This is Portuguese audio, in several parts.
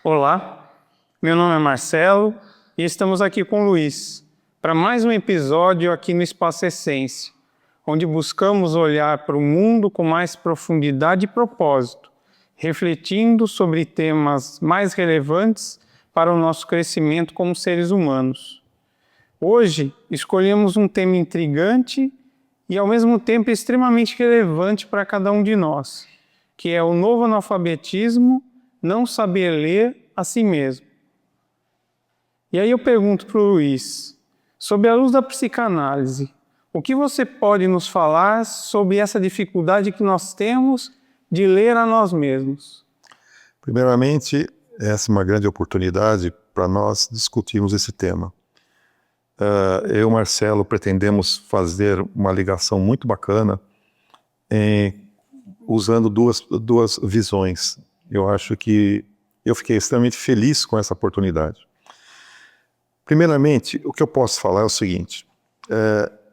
Olá, meu nome é Marcelo e estamos aqui com o Luiz para mais um episódio aqui no Espaço Essência, onde buscamos olhar para o mundo com mais profundidade e propósito, refletindo sobre temas mais relevantes para o nosso crescimento como seres humanos. Hoje, escolhemos um tema intrigante e, ao mesmo tempo, extremamente relevante para cada um de nós, que é o novo analfabetismo, não saber ler a si mesmo. E aí eu pergunto para o Luiz, sob a luz da psicanálise, o que você pode nos falar sobre essa dificuldade que nós temos de ler a nós mesmos? Primeiramente, essa é uma grande oportunidade para nós discutirmos esse tema. Eu e o Marcelo pretendemos fazer uma ligação muito bacana usando duas visões. Eu acho que eu fiquei extremamente feliz com essa oportunidade. Primeiramente, o que eu posso falar é o seguinte,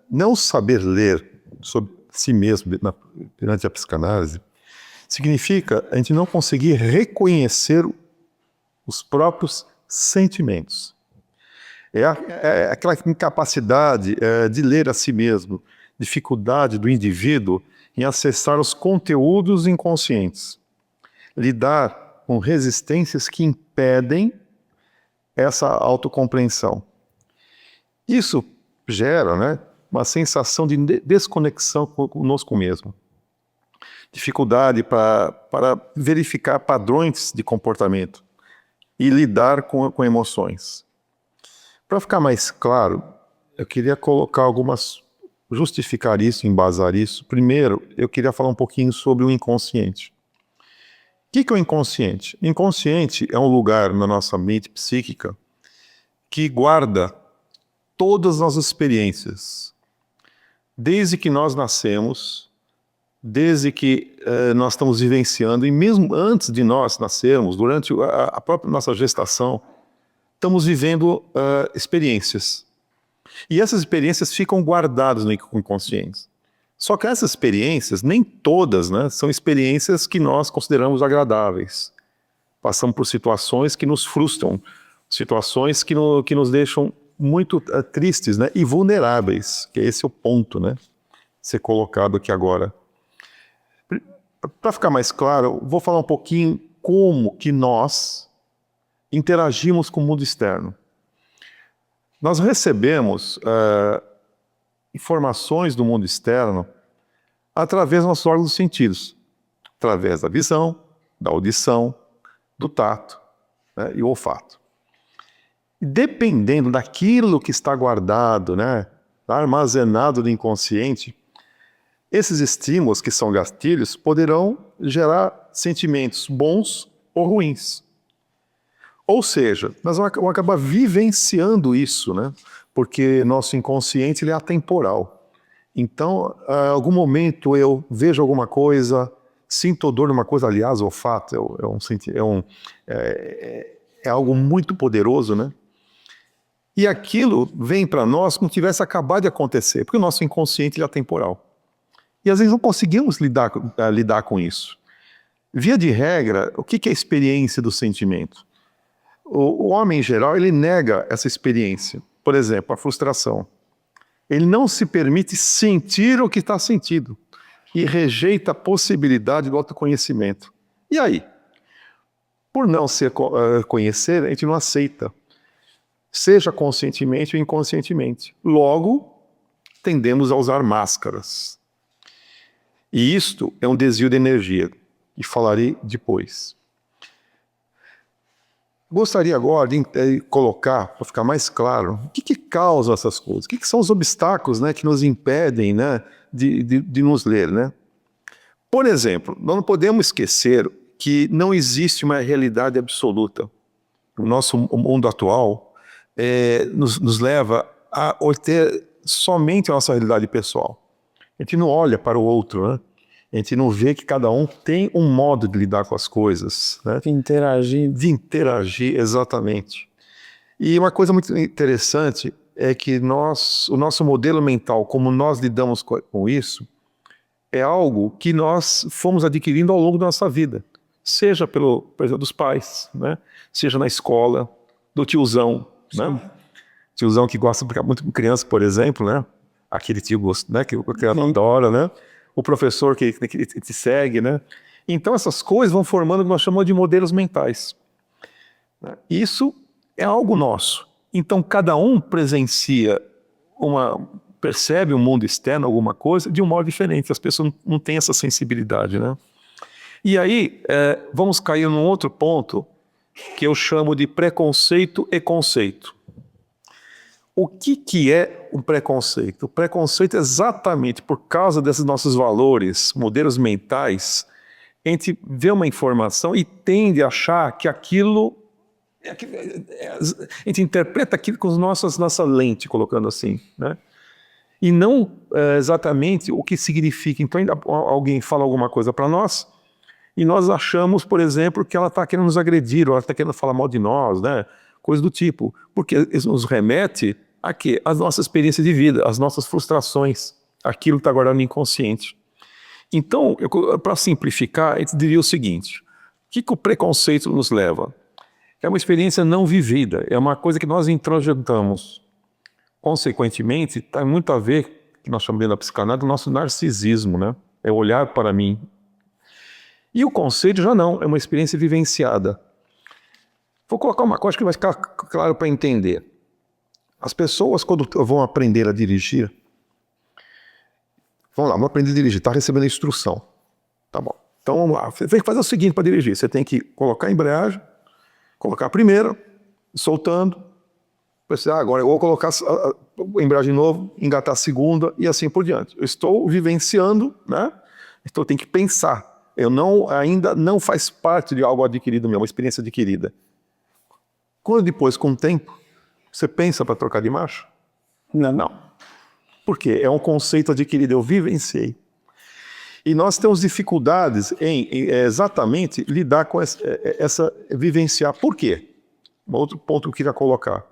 não saber ler sobre si mesmo perante a psicanálise significa a gente não conseguir reconhecer os próprios sentimentos. É aquela incapacidade de ler a si mesmo, dificuldade do indivíduo em acessar os conteúdos inconscientes, lidar com resistências que impedem essa autocompreensão. Isso gera, uma sensação de desconexão conosco mesmo, dificuldade para verificar padrões de comportamento e lidar com emoções. Para ficar mais claro, eu queria justificar isso, embasar isso. Primeiro, eu queria falar um pouquinho sobre o inconsciente. O que é o inconsciente? O inconsciente é um lugar na nossa mente psíquica que guarda todas as experiências, desde que nós nascemos, desde que nós estamos vivenciando, e mesmo antes de nós nascermos, durante a própria nossa gestação, estamos vivendo experiências. E essas experiências ficam guardadas no inconsciente. Só que essas experiências, nem todas, são experiências que nós consideramos agradáveis. Passamos por situações que nos frustram, situações que nos deixam muito tristes, e vulneráveis, que esse é o ponto, ser colocado aqui agora. Para ficar mais claro, vou falar um pouquinho como que nós interagimos com o mundo externo. Nós recebemos informações do mundo externo através dos nossos órgãos dos sentidos, através da visão, da audição, do tato, e o olfato. Dependendo daquilo que está guardado, armazenado no inconsciente, esses estímulos, que são gatilhos, poderão gerar sentimentos bons ou ruins. Ou seja, nós vamos acabar vivenciando isso, porque nosso inconsciente ele é atemporal. Então, em algum momento eu vejo alguma coisa, sinto dor numa coisa, aliás, o olfato é algo muito poderoso, e aquilo vem para nós como se tivesse acabado de acontecer, porque o nosso inconsciente ele é atemporal. E às vezes não conseguimos lidar com isso. Via de regra, o que é a experiência do sentimento? O homem, em geral, ele nega essa experiência. Por exemplo, a frustração. Ele não se permite sentir o que está sentindo e rejeita a possibilidade do autoconhecimento. E aí? Por não se conhecer, a gente não aceita, seja conscientemente ou inconscientemente. Logo, tendemos a usar máscaras. E isto é um desvio de energia, e falarei depois. Gostaria agora de colocar, para ficar mais claro, o que causa essas coisas? O que são os obstáculos que nos impedem de nos ler? Por exemplo, nós não podemos esquecer que não existe uma realidade absoluta. O nosso mundo atual nos leva a ter somente a nossa realidade pessoal. A gente não olha para o outro, A gente não vê que cada um tem um modo de lidar com as coisas, De interagir. De interagir, exatamente. E uma coisa muito interessante é que o nosso modelo mental, como nós lidamos com isso, é algo que nós fomos adquirindo ao longo da nossa vida. Seja por exemplo, dos pais, né? Seja na escola, do tiozão, né? Tiozão que gosta de brincar muito com criança, por exemplo, né? Aquele tio, né? Que a criança adora, né? O professor que te segue, né? Então essas coisas vão formando o que nós chamamos de modelos mentais. Isso é algo nosso. Então cada um presencia percebe o mundo externo, alguma coisa, de um modo diferente. As pessoas não têm essa sensibilidade, né? E aí, vamos cair num outro ponto que eu chamo de preconceito e conceito. O que é um preconceito? O preconceito é exatamente por causa desses nossos valores, modelos mentais, a gente vê uma informação e tende a achar que aquilo... a gente interpreta aquilo com nossa lente, colocando assim, né? E não exatamente o que significa. Então alguém fala alguma coisa para nós e nós achamos, por exemplo, que ela está querendo nos agredir, ou ela está querendo falar mal de nós, né? Coisa do tipo. Porque isso nos remete a quê? Às nossas experiências de vida, às nossas frustrações, aquilo que está guardado no inconsciente. Então, para simplificar, a gente diria o seguinte: o que o preconceito nos leva? É uma experiência não vivida, é uma coisa que nós introjetamos. Consequentemente, tem muito a ver, que nós chamamos da psicanálise, do nosso narcisismo, né? É olhar para mim. E o conceito já não, é uma experiência vivenciada. Vou colocar uma coisa que vai ficar claro para entender. As pessoas, quando vão aprender a dirigir, vamos lá, vamos aprender a dirigir, está recebendo a instrução. Tá bom. Então vamos lá, você tem que fazer o seguinte para dirigir, você tem que colocar a embreagem, colocar a primeira, soltando, agora eu vou colocar a embreagem de novo, engatar a segunda e assim por diante. Eu estou vivenciando, né? Então eu tenho que pensar. Ainda não faz parte de algo adquirido mesmo, uma experiência adquirida. Quando depois, com o tempo, você pensa para trocar de marcha? Não. Por quê? É um conceito adquirido, eu vivenciei. E nós temos dificuldades em exatamente lidar com essa vivenciar. Por quê? Um outro ponto que eu queria colocar.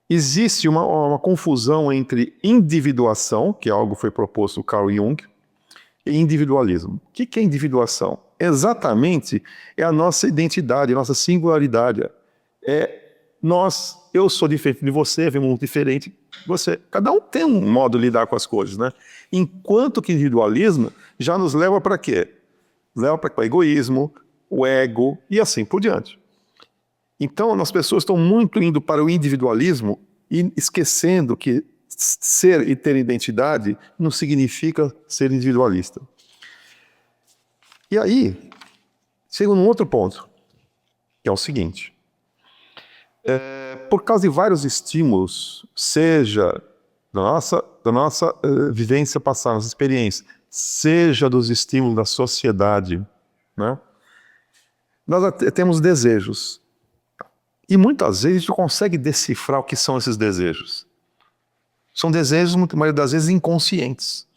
Existe uma confusão entre individuação, que é algo que foi proposto por Carl Jung, e individualismo. O que é individuação? Exatamente é a nossa identidade, a nossa singularidade. Eu sou diferente de você, vem um mundo diferente de você. Cada um tem um modo de lidar com as coisas, né? Enquanto que o individualismo já nos leva para quê? Leva para o egoísmo, o ego e assim por diante. Então, as pessoas estão muito indo para o individualismo e esquecendo que ser e ter identidade não significa ser individualista. E aí, chego num outro ponto, que é o seguinte. Por causa de vários estímulos, seja da nossa vivência passada, nossa experiência, seja dos estímulos da sociedade, né? Nós temos desejos. E muitas vezes a gente consegue decifrar o que são esses desejos. São desejos, muitas das vezes, inconscientes.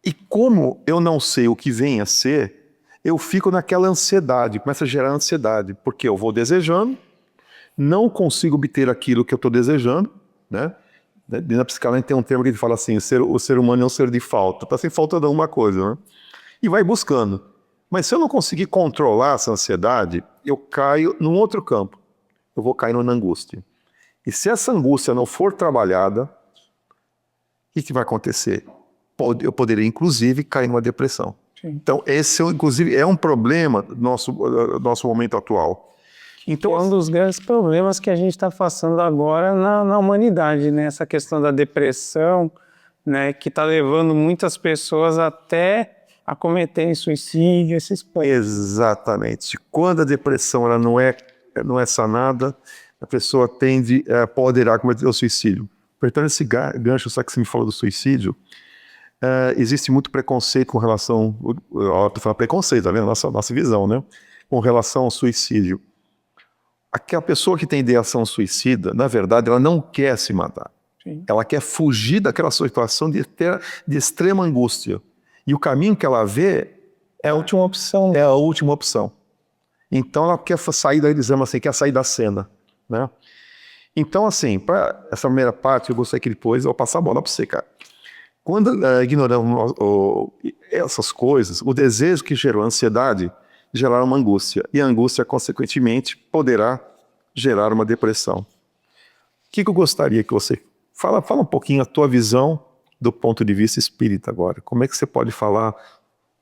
E como eu não sei o que vem a ser, eu fico naquela ansiedade, começa a gerar ansiedade, porque eu vou desejando, não consigo obter aquilo que eu estou desejando, né? Na psicanálise tem um termo que ele fala assim, o ser humano é um ser de falta, está sem falta de alguma coisa, né? E vai buscando. Mas se eu não conseguir controlar essa ansiedade, eu caio num outro campo. Eu vou cair na angústia. E se essa angústia não for trabalhada, o que vai acontecer? Eu poderia, inclusive, cair numa depressão. Sim. Então, esse, inclusive, é um problema do nosso momento atual. Então, é um dos grandes problemas que a gente está passando agora na humanidade, né? Essa questão da depressão, né? Que está levando muitas pessoas até a cometerem suicídio, esses planos. Exatamente. Quando a depressão ela não é sanada, a pessoa poderá cometer o suicídio. Apertando esse gancho, só que você me falou do suicídio, existe muito preconceito com relação... Eu falo preconceito, tá vendo? Nossa visão, né? Com relação ao suicídio. Aquela pessoa que tem ideação suicida, na verdade, ela não quer se matar. Sim. Ela quer fugir daquela situação de extrema angústia. E o caminho que ela vê é a última opção. É a última opção. Então ela quer sair daí, dizendo assim, quer sair da cena, né? Então, assim, para essa primeira parte, eu gostaria que depois eu vou passar a bola para você, cara. Quando ignoramos essas coisas, o desejo que gerou a ansiedade, gerar uma angústia. E a angústia, consequentemente, poderá gerar uma depressão. O que eu gostaria que você... Fala um pouquinho a tua visão do ponto de vista espírita agora. Como é que você pode falar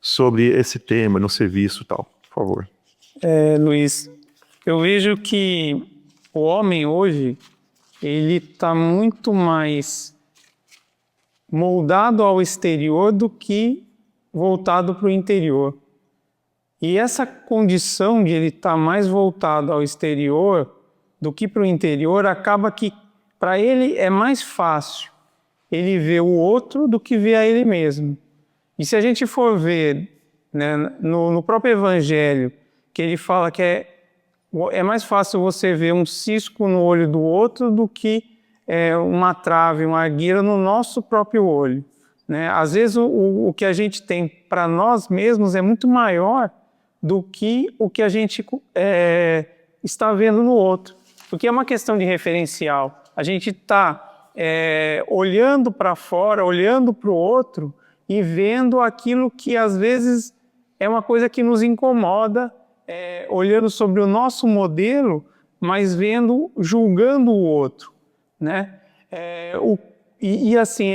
sobre esse tema no serviço e tal? Por favor. Luiz, eu vejo que o homem hoje, ele está muito mais moldado ao exterior do que voltado para o interior. E essa condição de ele estar mais voltado ao exterior do que para o interior, acaba que para ele é mais fácil ele ver o outro do que ver a ele mesmo. E se a gente for ver, né, no próprio Evangelho, que ele fala que é mais fácil você ver um cisco no olho do outro do que uma trave, uma argueira no nosso próprio olho, né? Às vezes o que a gente tem para nós mesmos é muito maior do que o que a gente está vendo no outro. Porque é uma questão de referencial. A gente está olhando para fora, olhando para o outro e vendo aquilo que às vezes é uma coisa que nos incomoda, olhando sobre o nosso modelo, mas julgando o outro, né? Assim,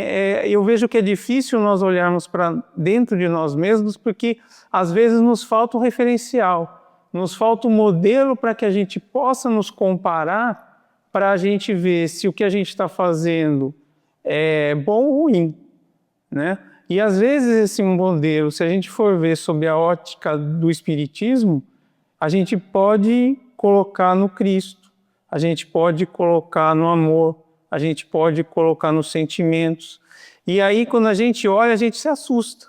eu vejo que é difícil nós olharmos para dentro de nós mesmos, porque às vezes nos falta um referencial, nos falta um modelo para que a gente possa nos comparar, para a gente ver se o que a gente está fazendo é bom ou ruim, né? E às vezes esse modelo, se a gente for ver sob a ótica do Espiritismo, a gente pode colocar no Cristo, a gente pode colocar no amor, a gente pode colocar nos sentimentos. E aí, quando a gente olha, a gente se assusta.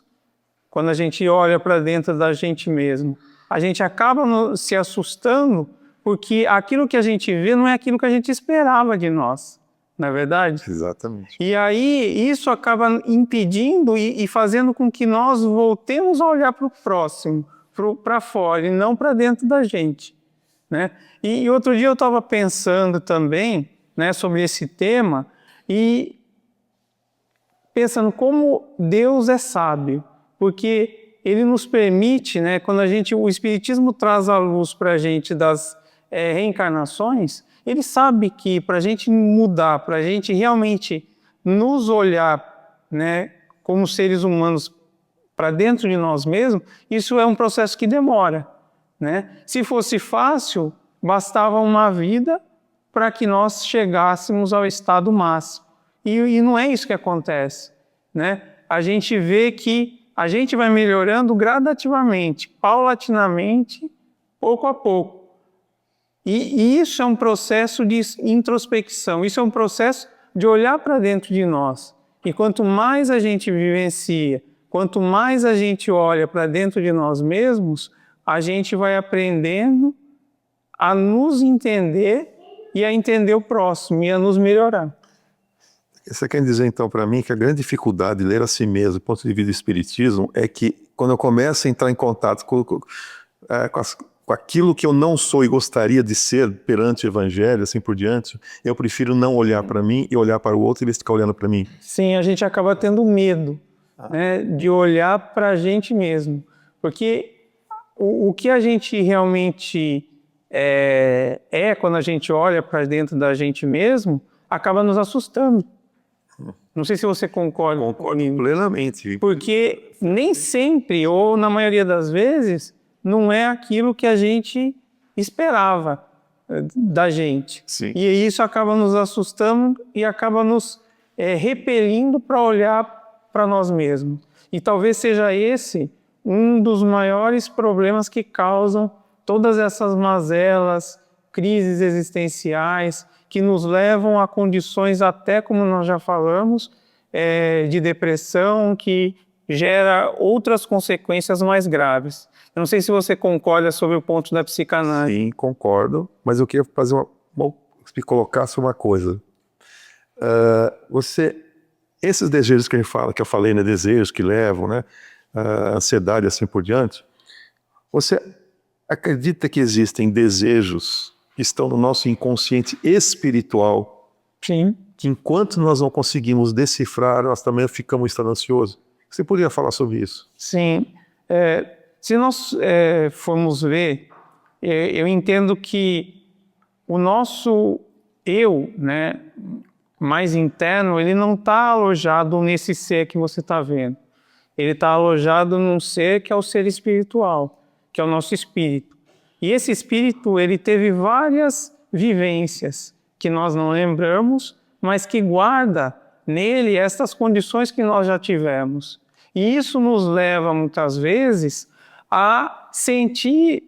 Quando a gente olha para dentro da gente mesmo, a gente acaba se assustando porque aquilo que a gente vê não é aquilo que a gente esperava de nós, não é verdade? Exatamente. E aí, isso acaba impedindo e fazendo com que nós voltemos a olhar para o próximo, para fora, e não para dentro da gente, né? E outro dia eu estava pensando também, né, sobre esse tema, e pensando como Deus é sábio, porque Ele nos permite, né, quando o Espiritismo traz a luz para a gente das reencarnações, Ele sabe que para a gente mudar, para a gente realmente nos olhar, né, como seres humanos para dentro de nós mesmos, isso é um processo que demora, né? Se fosse fácil, bastava uma vida para que nós chegássemos ao estado máximo. E não é isso que acontece, né? A gente vê que a gente vai melhorando gradativamente, paulatinamente, pouco a pouco. E isso é um processo de introspecção, isso é um processo de olhar para dentro de nós. E quanto mais a gente vivencia, quanto mais a gente olha para dentro de nós mesmos, a gente vai aprendendo a nos entender e a entender o próximo e a nos melhorar. Você quer dizer então para mim que a grande dificuldade de ler a si mesmo do ponto de vista do Espiritismo é que quando eu começo a entrar em contato com aquilo que eu não sou e gostaria de ser perante o Evangelho, assim por diante, eu prefiro não olhar para mim e olhar para o outro e ficar olhando para mim? Sim, a gente acaba tendo medo, né, de olhar para a gente mesmo, porque o que a gente realmente quando a gente olha para dentro da gente mesmo, acaba nos assustando. Não sei se você concorda. Concordo plenamente. Porque nem sempre, ou na maioria das vezes, não é aquilo que a gente esperava da gente. Sim. E isso acaba nos assustando e acaba nos repelindo para olhar para nós mesmos. E talvez seja esse um dos maiores problemas que causam todas essas mazelas, crises existenciais, que nos levam a condições até, como nós já falamos, de depressão, que gera outras consequências mais graves. Eu não sei se você concorda sobre o ponto da psicanálise. Sim, concordo, mas eu queria fazer me colocasse uma coisa. Esses desejos que a gente fala, que eu falei, né, desejos que levam, né, ansiedade, assim por diante, você acredita que existem desejos que estão no nosso inconsciente espiritual? Sim. Que enquanto nós não conseguimos decifrar, nós também ficamos estando ansiosos? Você poderia falar sobre isso? Sim. Se nós formos ver, eu entendo que o nosso eu, né, mais interno, ele não está alojado nesse ser que você está vendo. Ele está alojado num ser que é o ser espiritual, que é o nosso espírito. E esse espírito, ele teve várias vivências que nós não lembramos, mas que guarda nele essas condições que nós já tivemos. E isso nos leva, muitas vezes, a sentir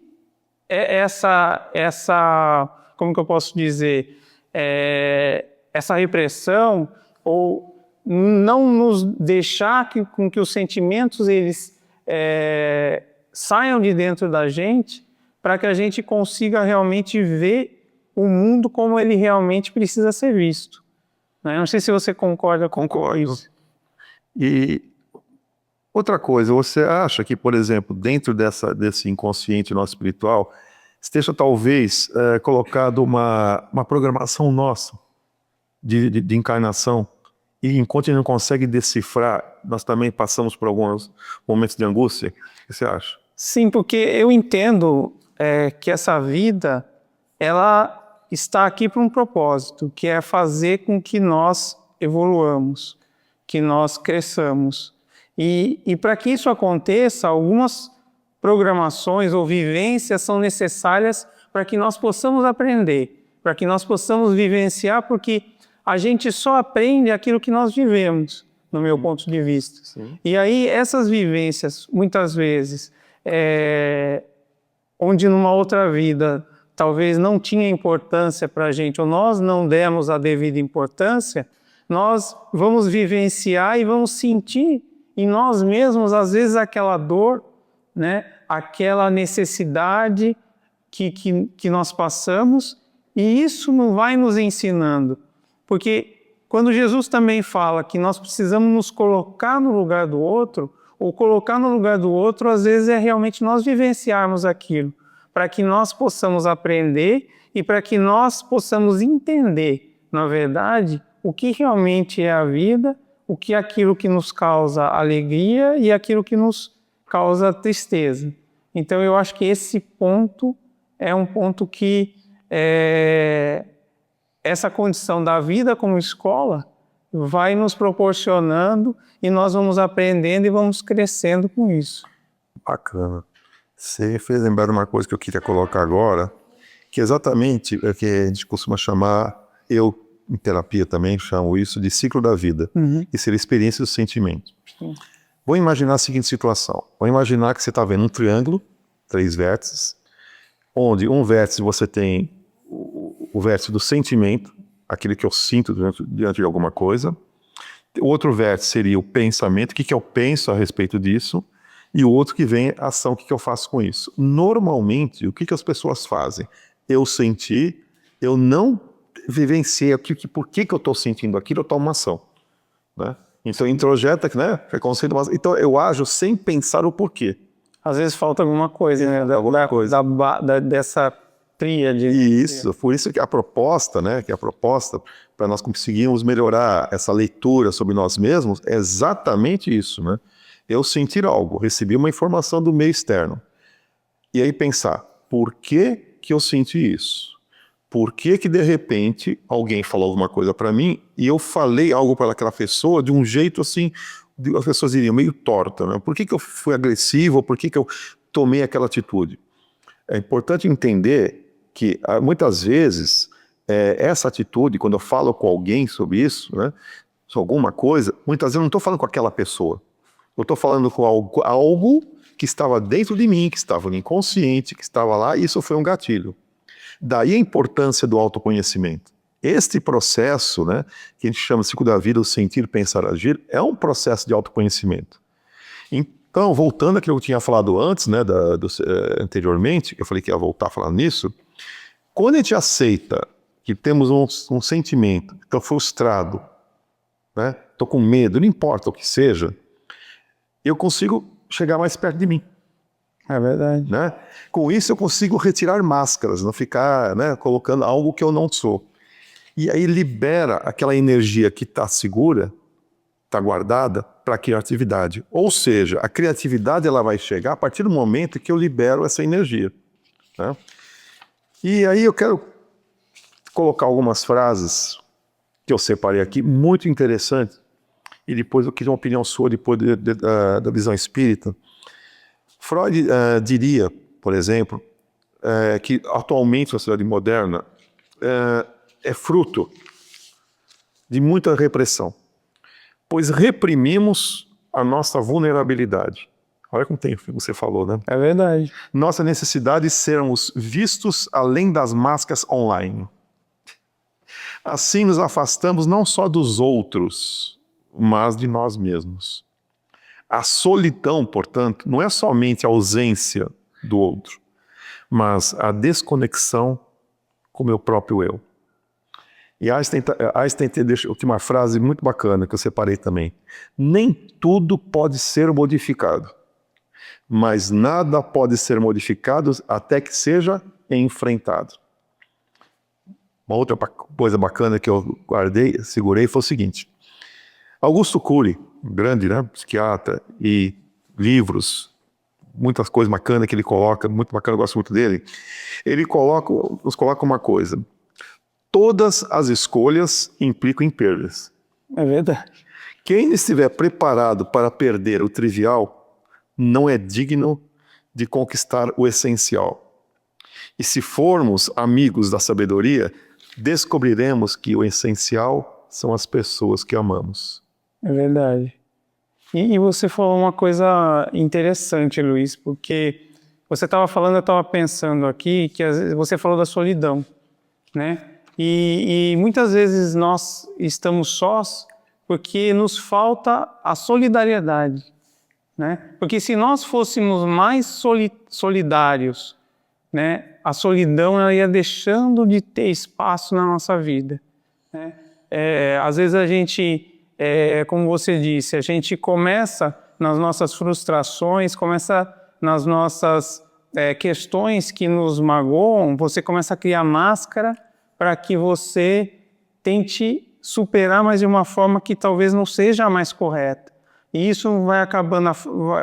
como que eu posso dizer, essa repressão, ou não nos deixar com que os sentimentos eles saiam de dentro da gente, para que a gente consiga realmente ver o mundo como ele realmente precisa ser visto. Não sei se você concorda com isso. E outra coisa, você acha que, por exemplo, dentro desse inconsciente nosso espiritual, esteja talvez colocado uma programação nossa de encarnação, e enquanto a gente não consegue decifrar, nós também passamos por alguns momentos de angústia? O que você acha? Sim, porque eu entendo que essa vida, ela está aqui para um propósito, que é fazer com que nós evoluamos, que nós cresçamos. E para que isso aconteça, algumas programações ou vivências são necessárias para que nós possamos aprender, para que nós possamos vivenciar, porque a gente só aprende aquilo que nós vivemos, no meu ponto de vista. Sim. E aí essas vivências, muitas vezes, onde numa outra vida talvez não tinha importância para a gente, ou nós não demos a devida importância, nós vamos vivenciar e vamos sentir em nós mesmos, às vezes, aquela dor, né? Aquela necessidade que nós passamos, e isso não vai nos ensinando. Porque quando Jesus também fala que nós precisamos nos colocar no lugar do outro, ou colocar no lugar do outro, às vezes é realmente nós vivenciarmos aquilo, para que nós possamos aprender e para que nós possamos entender, na verdade, o que realmente é a vida, o que é aquilo que nos causa alegria e aquilo que nos causa tristeza. Então eu acho que esse ponto é um ponto que essa condição da vida como escola vai nos proporcionando, e nós vamos aprendendo e vamos crescendo com isso. Bacana. Você fez lembrar uma coisa que eu queria colocar agora, que exatamente é que a gente costuma chamar, eu em terapia também chamo isso de ciclo da vida, que seria a experiência do sentimento. Vou imaginar a seguinte situação. Vou imaginar que você está vendo um triângulo, 3 vértices, onde um vértice você tem o vértice do sentimento, aquele que eu sinto diante de alguma coisa. O outro vértice seria o pensamento, o que eu penso a respeito disso. E o outro que vem a ação, o que eu faço com isso. Normalmente, o que as pessoas fazem? Eu senti, eu não vivenciei por que eu estou sentindo aquilo, eu tomo uma ação. Né? Então, introjeta, né? Preconceito, então eu ajo sem pensar o porquê. Às vezes falta alguma coisa, né? Alguma coisa. Dessa tríade. Isso, por isso que a proposta, né? Que a proposta para nós conseguirmos melhorar essa leitura sobre nós mesmos é exatamente isso, né? Eu sentir algo, recebi uma informação do meio externo. E aí pensar, por que eu senti isso? Por que de repente alguém falou alguma coisa para mim e eu falei algo para aquela pessoa de um jeito assim, as pessoas diriam, meio torta, né? Por que eu fui agressivo? Por que eu tomei aquela atitude? É importante entender que muitas vezes essa atitude, quando eu falo com alguém sobre isso, né, sobre alguma coisa, muitas vezes eu não estou falando com aquela pessoa. Eu estou falando com algo que estava dentro de mim, que estava no inconsciente, que estava lá, e isso foi um gatilho. Daí a importância do autoconhecimento. Este processo, né, que a gente chama de ciclo da vida, o sentir, pensar, agir, é um processo de autoconhecimento. Então, voltando àquilo que eu tinha falado antes, né, anteriormente, que eu falei que ia voltar a falar nisso, quando a gente aceita que temos um sentimento, estou frustrado, né, estou com medo, não importa o que seja, eu consigo chegar mais perto de mim. É verdade. Né? Com isso eu consigo retirar máscaras, não ficar, né, colocando algo que eu não sou. E aí libera aquela energia que está segura, está guardada, para a criatividade. Ou seja, a criatividade ela vai chegar a partir do momento que eu libero essa energia, né? E aí eu quero colocar algumas frases que eu separei aqui, muito interessantes, e depois eu queria uma opinião sua depois da visão espírita. Freud diria, por exemplo, que atualmente a sociedade moderna é fruto de muita repressão, pois reprimimos a nossa vulnerabilidade. Olha como você falou, né? É verdade. Nossa necessidade de sermos vistos além das máscaras online. Assim nos afastamos não só dos outros, mas de nós mesmos. A solidão, portanto, não é somente a ausência do outro, mas a desconexão com o meu próprio eu. E Einstein deixa a última frase muito bacana que eu separei também. Nem tudo pode ser modificado, mas nada pode ser modificado até que seja enfrentado. Uma outra coisa bacana que eu segurei, foi o seguinte. Augusto Cury, um grande, né, psiquiatra, e livros, muitas coisas bacanas que ele coloca, muito bacana, eu gosto muito dele. Ele nos coloca uma coisa. Todas as escolhas implicam em perdas. É verdade. Quem estiver preparado para perder o trivial não é digno de conquistar o essencial. E se formos amigos da sabedoria, descobriremos que o essencial são as pessoas que amamos. É verdade. E você falou uma coisa interessante, Luiz, porque você estava falando, eu estava pensando aqui, que às vezes você falou da solidão, né? E muitas vezes nós estamos sós porque nos falta a solidariedade, né? Porque se nós fôssemos mais solidários, né, a solidão ela ia deixando de ter espaço na nossa vida, né? Às vezes a gente, como você disse, a gente começa nas nossas frustrações, começa nas nossas questões que nos magoam, você começa a criar máscara para que você tente superar, mas de uma forma que talvez não seja a mais correta. E isso vai acabando,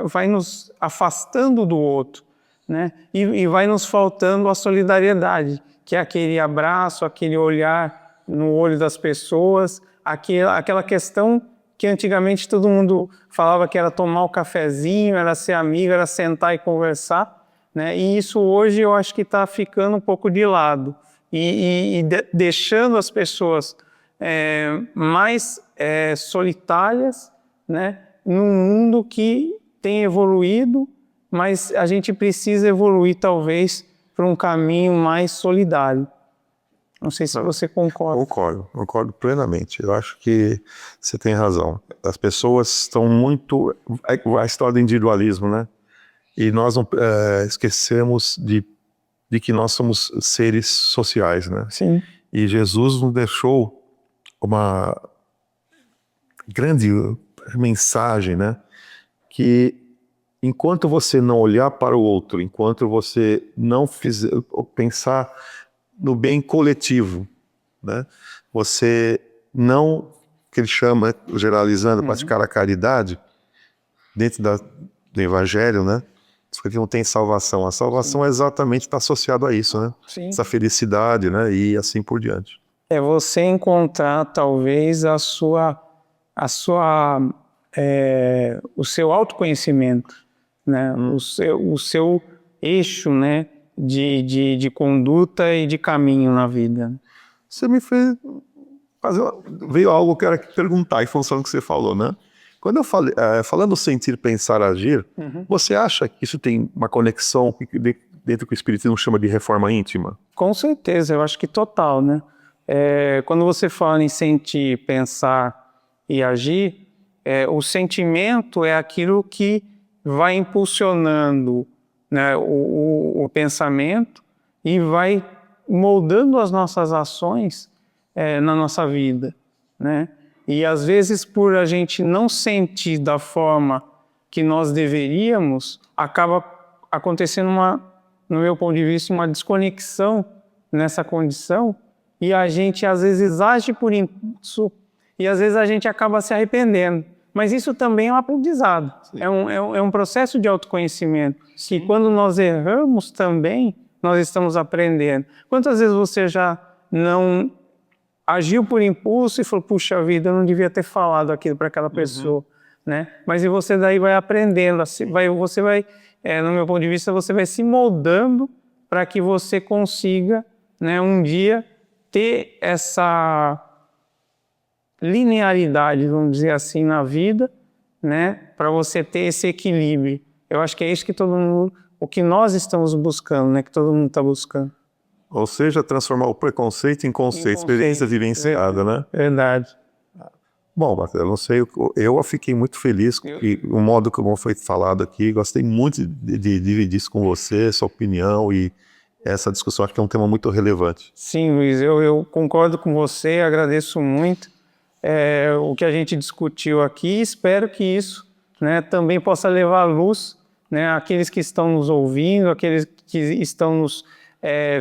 vai nos afastando do outro, né? E vai nos faltando a solidariedade, que é aquele abraço, aquele olhar no olho das pessoas, aquela questão que antigamente todo mundo falava que era tomar o cafezinho, era ser amigo, era sentar e conversar, né? E isso hoje eu acho que está ficando um pouco de lado. Deixando as pessoas mais solitárias, né, num mundo que tem evoluído, mas a gente precisa evoluir talvez para um caminho mais solidário. Não sei se você concorda. Concordo plenamente. Eu acho que você tem razão. As pessoas estão muito... A história do individualismo, né? E nós não esquecemos de que nós somos seres sociais, né? Sim. E Jesus nos deixou uma grande mensagem, né? Que enquanto você não olhar para o outro, enquanto você não pensar no bem coletivo, né? Você não, que ele chama, generalizando, praticar a caridade, dentro do Evangelho, né? Porque não tem salvação. A salvação é exatamente está associado a isso, né? Sim. Essa felicidade, né? E assim por diante. É você encontrar talvez o seu autoconhecimento, né? O seu eixo, né? De conduta e de caminho na vida. Você me fez veio algo que eu quero perguntar em função do que você falou, né? Quando eu falei, falando sentir, pensar, agir, você acha que isso tem uma conexão dentro do que o Espiritismo chama de reforma íntima? Com certeza, eu acho que total, né? Quando você fala em sentir, pensar e agir, o sentimento é aquilo que vai impulsionando, né, o pensamento e vai moldando as nossas ações na nossa vida, né? E às vezes por a gente não sentir da forma que nós deveríamos, acaba acontecendo no meu ponto de vista, uma desconexão nessa condição e a gente às vezes age por impulso e às vezes a gente acaba se arrependendo. Mas isso também é um aprendizado, é um processo de autoconhecimento, que quando nós erramos também, nós estamos aprendendo. Quantas vezes você já não agiu por impulso e falou, puxa vida, eu não devia ter falado aquilo para aquela pessoa, né? Mas e você daí vai aprendendo, você vai, no meu ponto de vista, você vai se moldando para que você consiga, né, um dia ter essa linearidade, vamos dizer assim, na vida, né, para você ter esse equilíbrio. Eu acho que é isso que todo mundo, o que nós estamos buscando, né, que todo mundo está buscando. Ou seja, transformar o preconceito em conceito, experiência vivenciada, né? Verdade. Bom, Marcelo, não sei, eu fiquei muito feliz com o modo como foi falado aqui, gostei muito de dividir isso com você, sua opinião e essa discussão, acho que é um tema muito relevante. Sim, Luiz, eu concordo com você, agradeço muito o que a gente discutiu aqui, espero que isso, né, também possa levar à luz, né, aqueles que estão nos ouvindo, aqueles que estão nos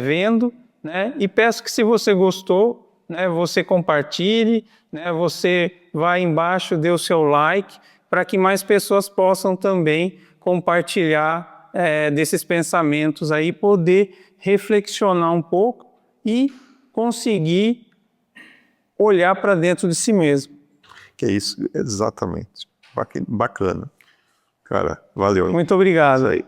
vendo, né, e peço que se você gostou, né, você compartilhe, né, você vá aí embaixo, dê o seu like, para que mais pessoas possam também compartilhar desses pensamentos aí, poder reflexionar um pouco e conseguir olhar para dentro de si mesmo. Que é isso, exatamente. Bacana. Cara, valeu. Muito obrigado. Isso aí.